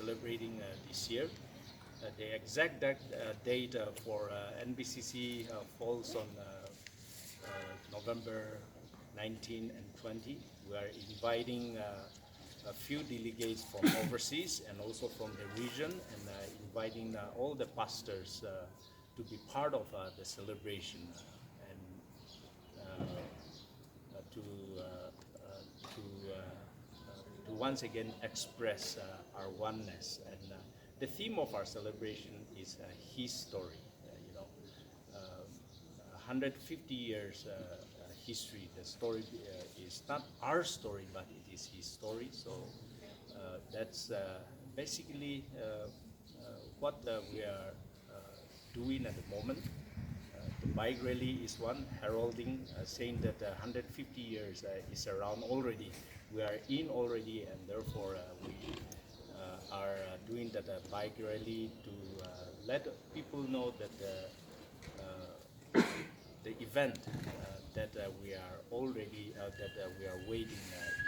celebrating this year. The exact date for NBCC falls on November 19 and 20. We are inviting a few delegates from overseas and also from the region, and inviting all the pastors to be part of the celebration and to once again express our oneness. And the theme of our celebration is His story. 150 years history. The story is not our story, but it is His story. So that's basically what we are doing at the moment. The bike rally is one, heralding, saying that 150 years is around already. We are in already, and therefore we are doing that bike rally to let people know that the event that we are already that we are waiting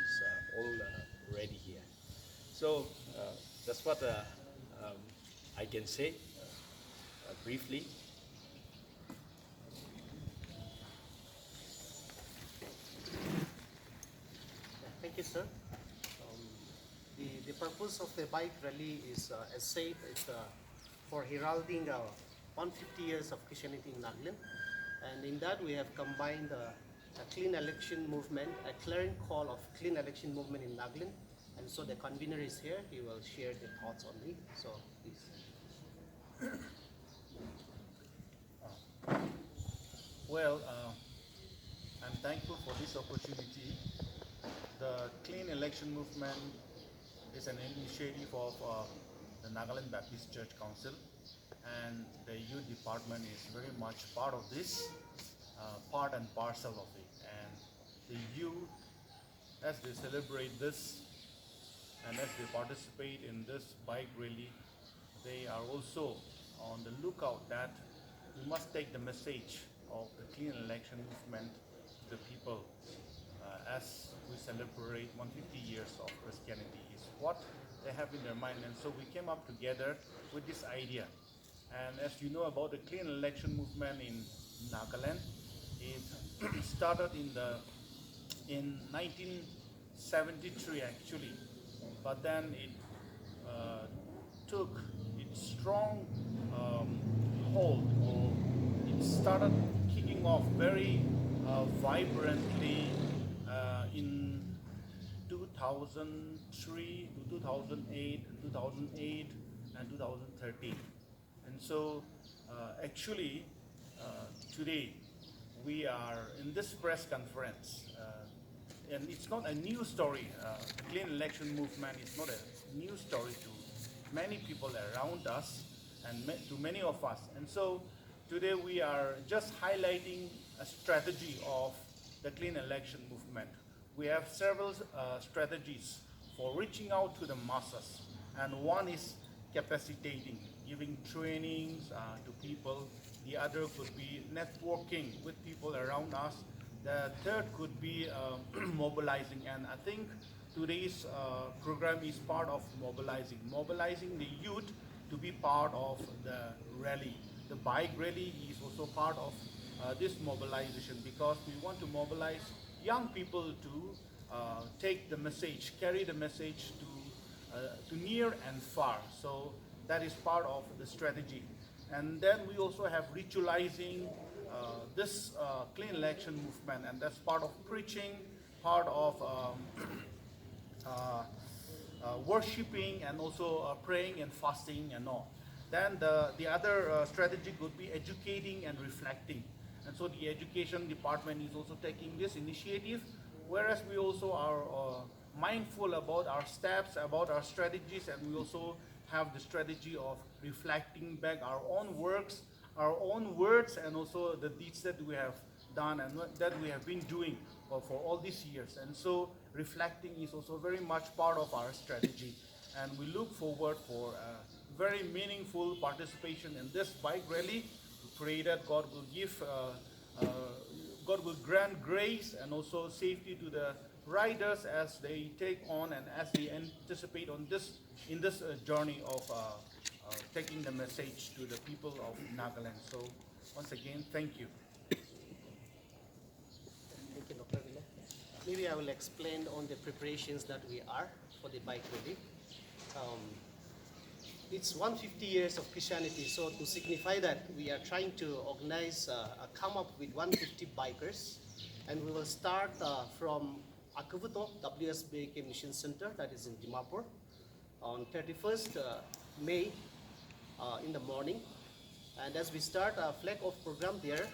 is already here. So that's what I can say briefly. Thank you, sir. The purpose of the bike rally is, as said, it's for heralding 150 years of Christianity in Nagaland. And in that we have combined a clean election movement, a clearing call of clean election movement in Nagaland. And so the convener is here. He will share the thoughts on it. So please. Well, I'm thankful for this opportunity. The clean election movement is an initiative of the Nagaland Baptist Church Council, and the youth department is very much part of this, part and parcel of it. And the youth, as they celebrate this and as they participate in this bike rally, they are also on the lookout that we must take the message of the clean election movement to the people as we celebrate 150 years of Christianity, is what they have in their mind. And so we came up together with this idea. And as you know about the clean election movement in Nagaland, it started in 1973 actually, but then it took its strong hold, or it started kicking off very vibrantly in 2003 to 2008, 2008 and 2013. And so actually today we are in this press conference, and it's not a new story. The clean election movement is not a new story to many people around us and to many of us. And so today we are just highlighting a strategy of the clean election movement. We have several strategies for reaching out to the masses, and one is capacitating, giving trainings to people. The other could be networking with people around us. The third could be mobilizing, and I think today's program is part of mobilizing the youth to be part of the rally. The bike rally is also part of this mobilization, because we want to mobilize young people to take the message, carry the message to near and far. So that is part of the strategy. And then we also have ritualizing this clean election movement, and that's part of preaching, part of worshiping, and also praying and fasting and all. Then the other strategy could be educating and reflecting. And so the education department is also taking this initiative, whereas we also are mindful about our steps, about our strategies, and we also have the strategy of reflecting back our own works, our own words, and also the deeds that we have done and that we have been doing for all these years. And so reflecting is also very much part of our strategy. And we look forward for very meaningful participation in this bike rally. We pray that God will grant grace and also safety to the riders as they take on and as they anticipate on this in this journey of taking the message to the people of Nagaland. So once again, thank you. Thank you, Dr. Vile. Maybe I will explain on the preparations that we are for the bike rally. It's 150 years of Christianity, so to signify that, we are trying to organize, come up with 150 bikers, and we will start from Akuvuto WSBK Mission Center, that is in Dimapur, on 31st May in the morning. And as we start a flag-off program there,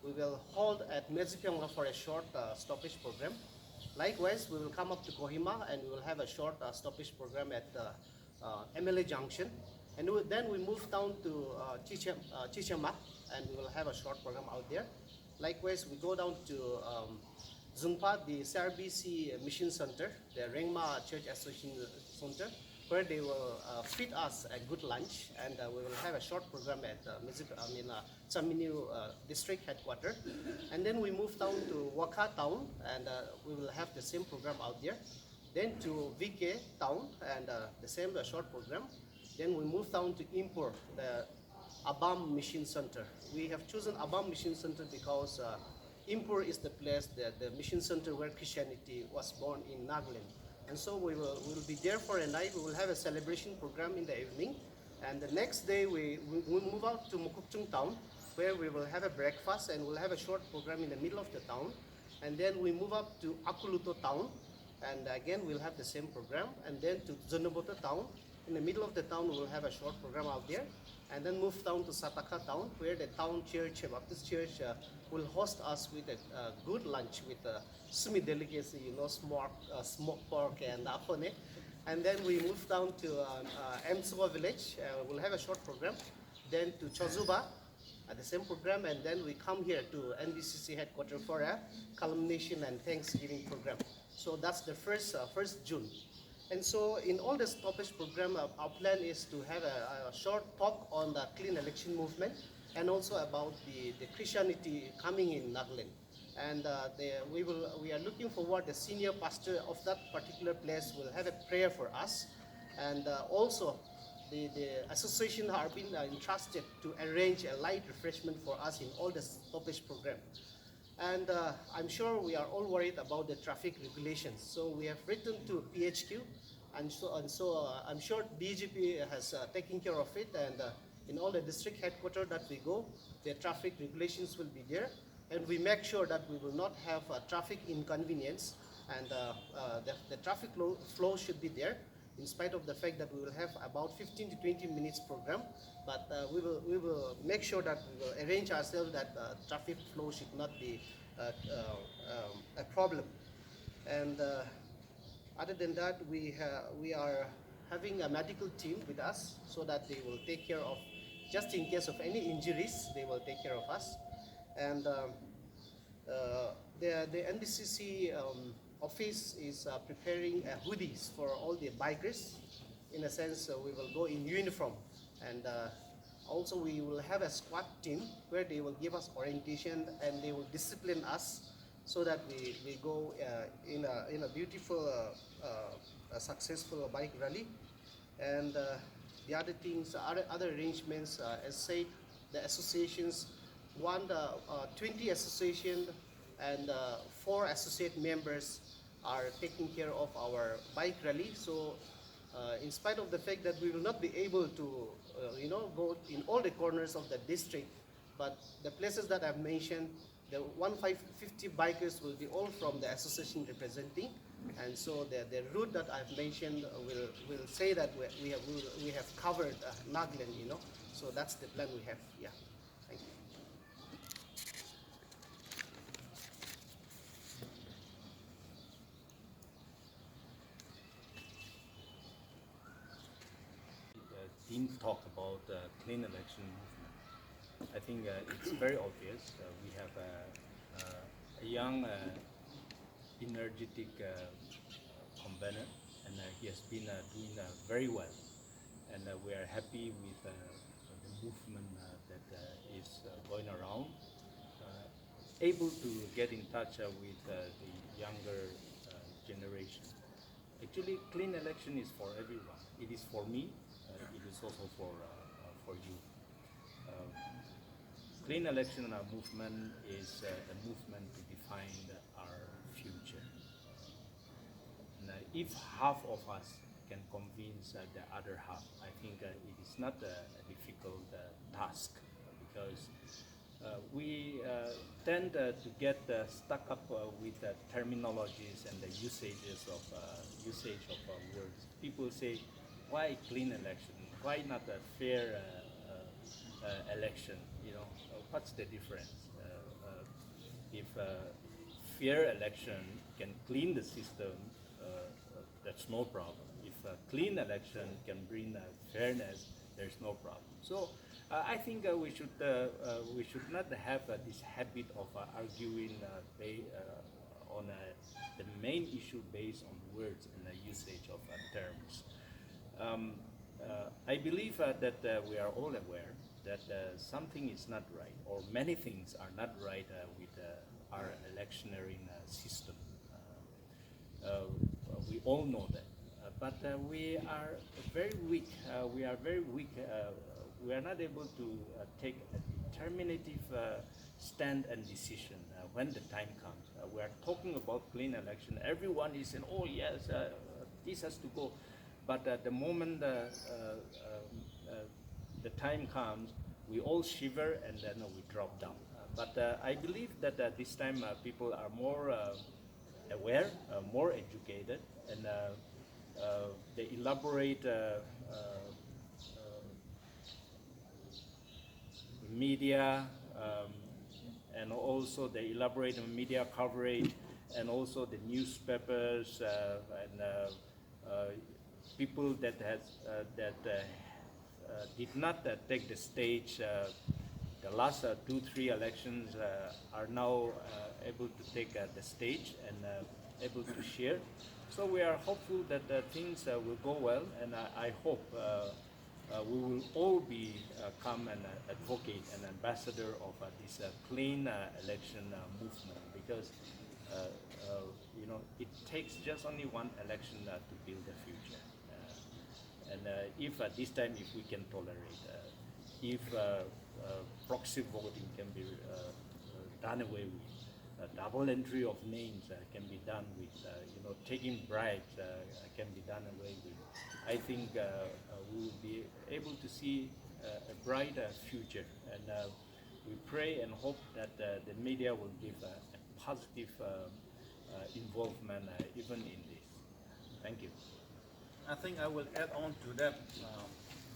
we will hold at Medzipiangla for a short stoppage program. Likewise, we will come up to Kohima and we will have a short stoppage program at MLA Junction. And then we move down to Chichama and we will have a short program out there. Likewise, we go down to Zungpa, the CRBC Mission Center, the Rengma Church Association Center, where they will feed us a good lunch, and we will have a short program at Chaminu district headquarters. And then we move down to Waka town, and we will have the same program out there. Then to VK town, and the same short program. Then we move down to Impur, the Abam Mission Center. We have chosen Abam Mission Center because Impur is the place, the mission center where Christianity was born in Nagaland. And so we will be there for a night. We will have a celebration program in the evening. And the next day we move out to Mukupchung town, where we will have a breakfast and we'll have a short program in the middle of the town. And then we move up to Akuluto town, and again we'll have the same program. And then to Zonobota town. In the middle of the town we'll have a short program out there. And then move down to Sataka town, where the town church, Baptist church, will host us with a good lunch with Sumi delicacy, smoked pork and apone. And then we move down to Msuwa village. We'll have a short program. Then to Chozuba, the same program. And then we come here to NBCC headquarters for a culmination and Thanksgiving program. So that's the first June. And so in all the stoppage program, our plan is to have a short talk on the clean election movement and also about the Christianity coming in Nagaland. And we are looking forward, the senior pastor of that particular place will have a prayer for us. And also the association has been entrusted to arrange a light refreshment for us in all the stoppage program. And I'm sure we are all worried about the traffic regulations. So we have written to PHQ, and so I'm sure DGP has taken care of it. And in all the district headquarters that we go, the traffic regulations will be there. And we make sure that we will not have traffic inconvenience, and the traffic flow should be there, in spite of the fact that we will have about 15 to 20 minutes program. But we will make sure that we will arrange ourselves that traffic flow should not be a problem. And other than that, we are having a medical team with us, so that they will take care of, just in case of any injuries, they will take care of us. And the NBCC office is preparing hoodies for all the bikers. In a sense, we will go in uniform. And also we will have a squad team where they will give us orientation and they will discipline us, so that we go in a beautiful, successful bike rally. And the other things, other arrangements, as said, the associations, 20 association and 4 associate members are taking care of our bike rally. So in spite of the fact that we will not be able to go in all the corners of the district, but the places that I've mentioned, the 150 bikers will be all from the association representing. And so the route that I've mentioned will say that we have covered Nagaland, So that's the plan we have. Yeah. Thank you. Didn't talk about clean election movement. I think it's very obvious. We have a young, energetic convener, and he has been doing very well. And we are happy with the movement that is going around. Able to get in touch with the younger generation. Actually, clean election is for everyone. It is for me. It is also for you. Clean election movement is a movement to define our future. And if half of us can convince the other half, I think it is not a difficult task, because we tend to get stuck up with the terminologies and the usages of usage of words. People say, "Why clean election? Why not a fair election?" You know, what's the difference? If fair election can clean the system, that's no problem. If a clean election can bring fairness, there's no problem. So I think we should not have this habit of arguing on the main issue based on words and the usage of terms. I believe that we are all aware that something is not right, or many things are not right with our electioneering system. We all know that, but we are very weak. We are not able to take a determinative stand and decision when the time comes. We are talking about clean election. Everyone is saying, "Oh yes, this has to go," but the moment the time comes, we all shiver and then we drop down. But I believe that this time people are more aware, more educated, and they elaborate media, and also they elaborate on media coverage, and also the newspapers and people that did not take the stage. The last 2-3 elections are now able to take the stage and able to share. So we are hopeful that things will go well, and I hope we will all become an advocate and ambassador of this clean election movement, because you know, it takes just only one election to build the future. And if this time, if we can tolerate, if proxy voting can be done away with, double entry of names can be done with, you know, taking bribes can be done away with, I think we will be able to see a brighter future. And we pray and hope that the media will give a positive involvement even in this. Thank you. I think I will add on to that.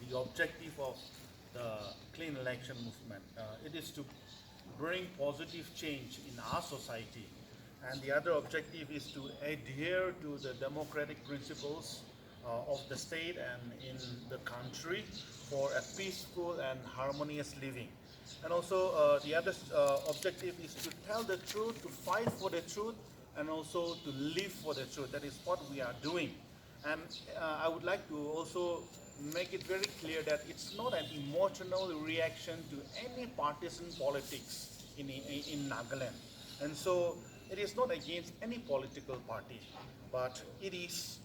The objective of the clean election movement, it is to bring positive change in our society, and the other objective is to adhere to the democratic principles of the state and in the country for a peaceful and harmonious living. And also the other objective is to tell the truth, to fight for the truth, and also to live for the truth. That is what we are doing. And I would like to also make it very clear that it's not an emotional reaction to any partisan politics in Nagaland. And so it is not against any political party, but it is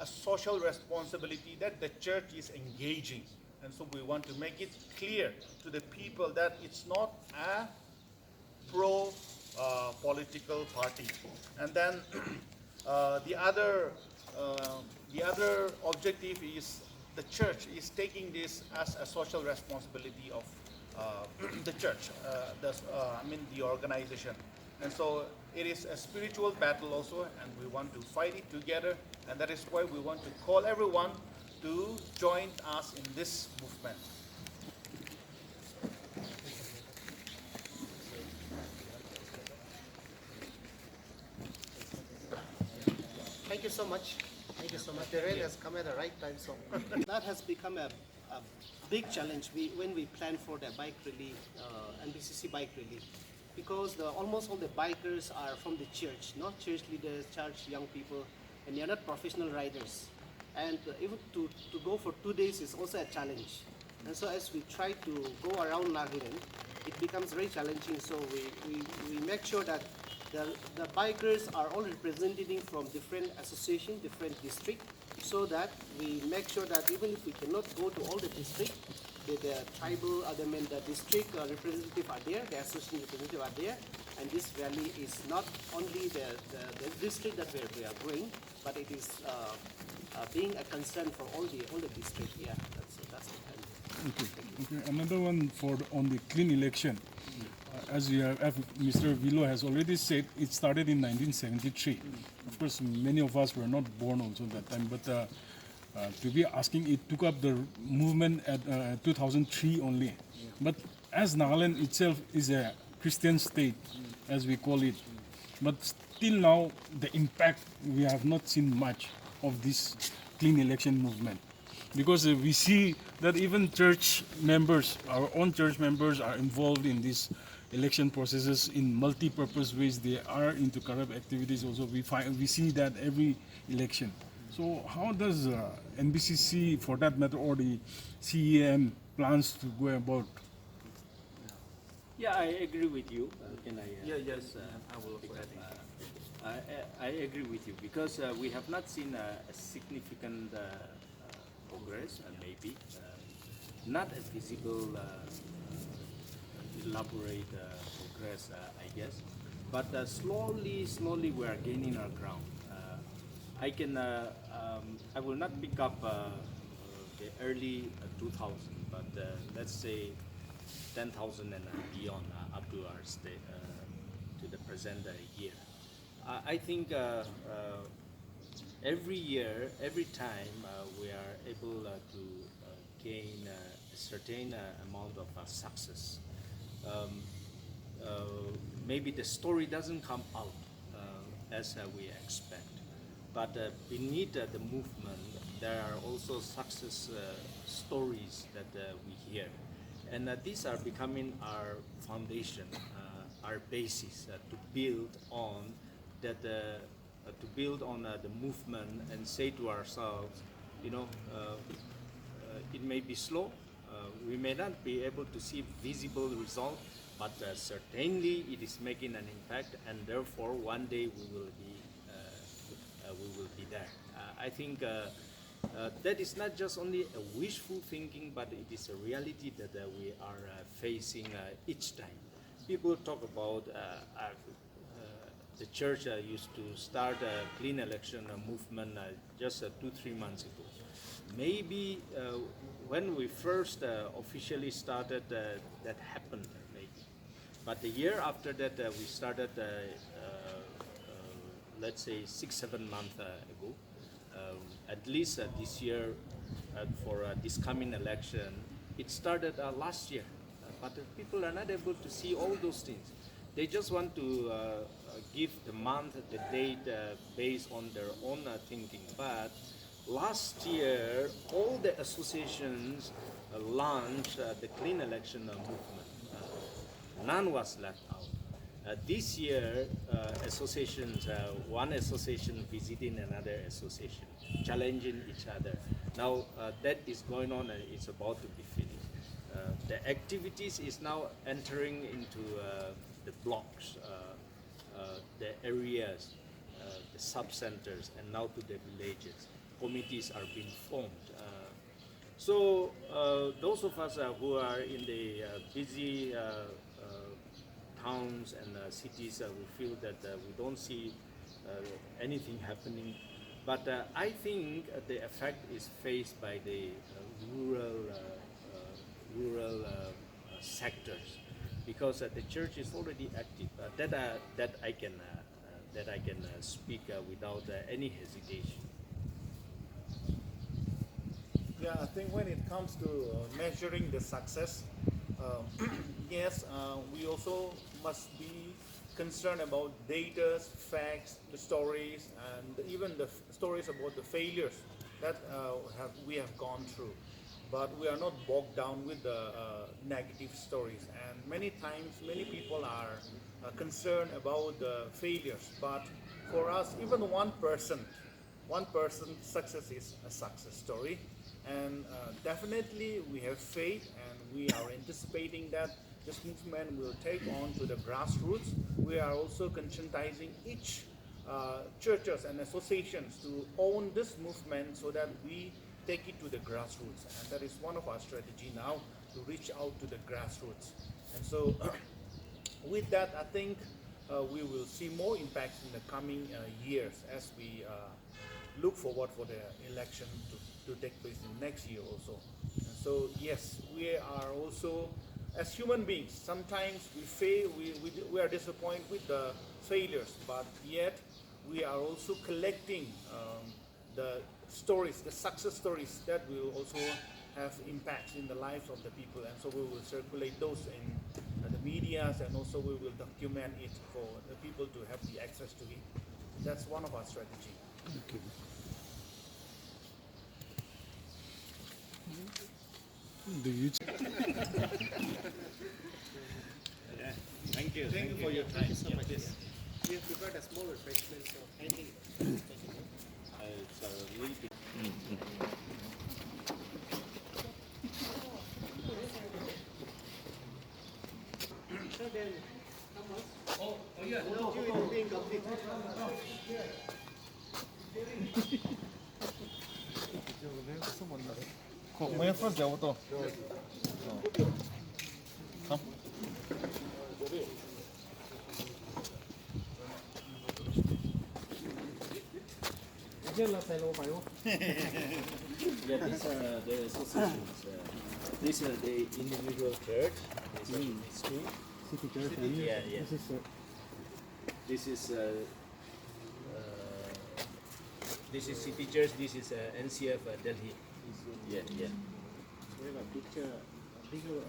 a social responsibility that the church is engaging. And so we want to make it clear to the people that it's not a pro-political party. And then the other objective is the church is taking this as a social responsibility of the church, the organization. And so it is a spiritual battle also, and we want to fight it together, and that is why we want to call everyone to join us in this movement. Thank you so much. Thank you so much. The rain has come at the right time, so that has become a big challenge when we plan for the bike rally, NBCC bike rally, because almost all the bikers are from the church, not church leaders, church young people, and they are not professional riders. And even to go for 2 days is also a challenge. And so as we try to go around Nagaland, it becomes very challenging. So we make sure that the bikers are all representing from different association, different district, so that we make sure that even if we cannot go to all the district, the tribal, the district representative are there, the association representative are there, and this rally is not only the district that we are going, but it is being a concern for all the district. Yeah, that's the plan. Okay. Another one on the clean election. As Mr. Vilo has already said, it started in 1973. Of course, many of us were not born also that time, but to be asking, it took up the movement at 2003 only. But as Nagaland itself is a Christian state, as we call it, but still now the impact, we have not seen much of this clean election movement. Because we see that even church members, our own church members, are involved in these election processes in multi-purpose ways. They are into corrupt activities also. We see that every election. So how does NBCC, for that matter, or the CEM plans to go about? Yeah, I agree with you. Can I? Yes, I will pick up. I agree with you because we have not seen a significant progress, maybe not a visible, elaborate progress, I guess. But slowly we are gaining our ground. I will not pick up the early 2000, but let's say 10,000 and beyond up to our state, to the present year. I think every year, every time we are able to gain a certain amount of success. Maybe the story doesn't come out as we expect, but beneath the movement, there are also success stories that we hear, and these are becoming our foundation, our basis to build on that. To build on the movement and say to ourselves, it may be slow, we may not be able to see visible result, but certainly it is making an impact, and therefore one day we will be there. I think that is not just only a wishful thinking, but it is a reality that we are facing each time. People talk about the church used to start a clean election movement just 2-3 months ago. Maybe when we first officially started, that happened, maybe. But the year after that, we started, let's say 6-7 months ago. At least this year, for this coming election, it started last year. But people are not able to see all those things. They just want to give the month, the date based on their own thinking. But last year, all the associations launched the clean election movement. None was left out. This year, associations, one association visiting another association, challenging each other. Now that is going on and it's about to be finished. The activities is now entering into the blocks, the areas, the sub-centers, and now to the villages. Committees are being formed. So those of us who are in the busy towns and cities, we feel that we don't see anything happening. But I think the effect is faced by the rural sectors, because the church is already active. That I can speak without any hesitation. Yeah, I think when it comes to measuring the success, yes, we also must be concerned about data, facts, the stories, and even the stories about the failures that we have gone through. But we are not bogged down with the negative stories. And many times, many people are concerned about the failures. But for us, even one person's success is a success story. And definitely we have faith, and we are anticipating that this movement will take on to the grassroots. We are also conscientizing each churches and associations to own this movement so that we take it to the grassroots. And that is one of our strategy now, to reach out to the grassroots. And so with that, I think we will see more impacts in the coming years as we look forward for the election to take place in next year also. And so yes, we are also, as human beings, sometimes we fail, we are disappointed with the failures, but yet we are also collecting the stories, the success stories that will also have impacts in the lives of the people, and so we will circulate those in the medias, and also we will document it for the people to have the access to it. That's one of our strategy. Okay. Do you Yeah. Thank you. Thank you for your time. Thank you so much. Yes. We have prepared a small refreshment, so kindly. It's a little bit. So then, come on. Yeah. Now you will be complete. When first there was Yeah, these are the associations. These are the individual church. These are school. City Church and Yeah, yeah. This is City Church. This is NCF Delhi. Yeah, yeah. We have a picture, a bigger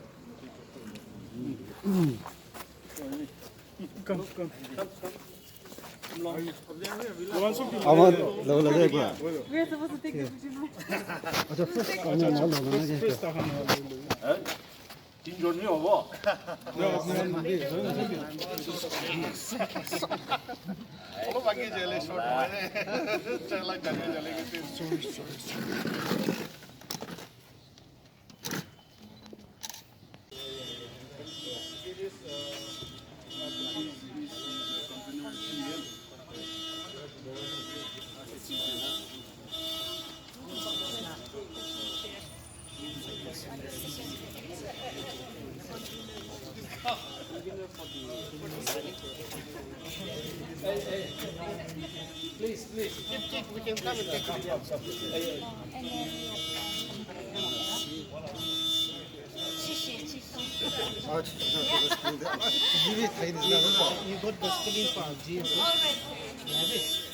come? We are supposed to take a picture now. 진존이 없어. Kalau bagi jelly short mana? Cakap jadi jelly gitu. Please. we can come and take a video. You got the spelling for GF. You have it?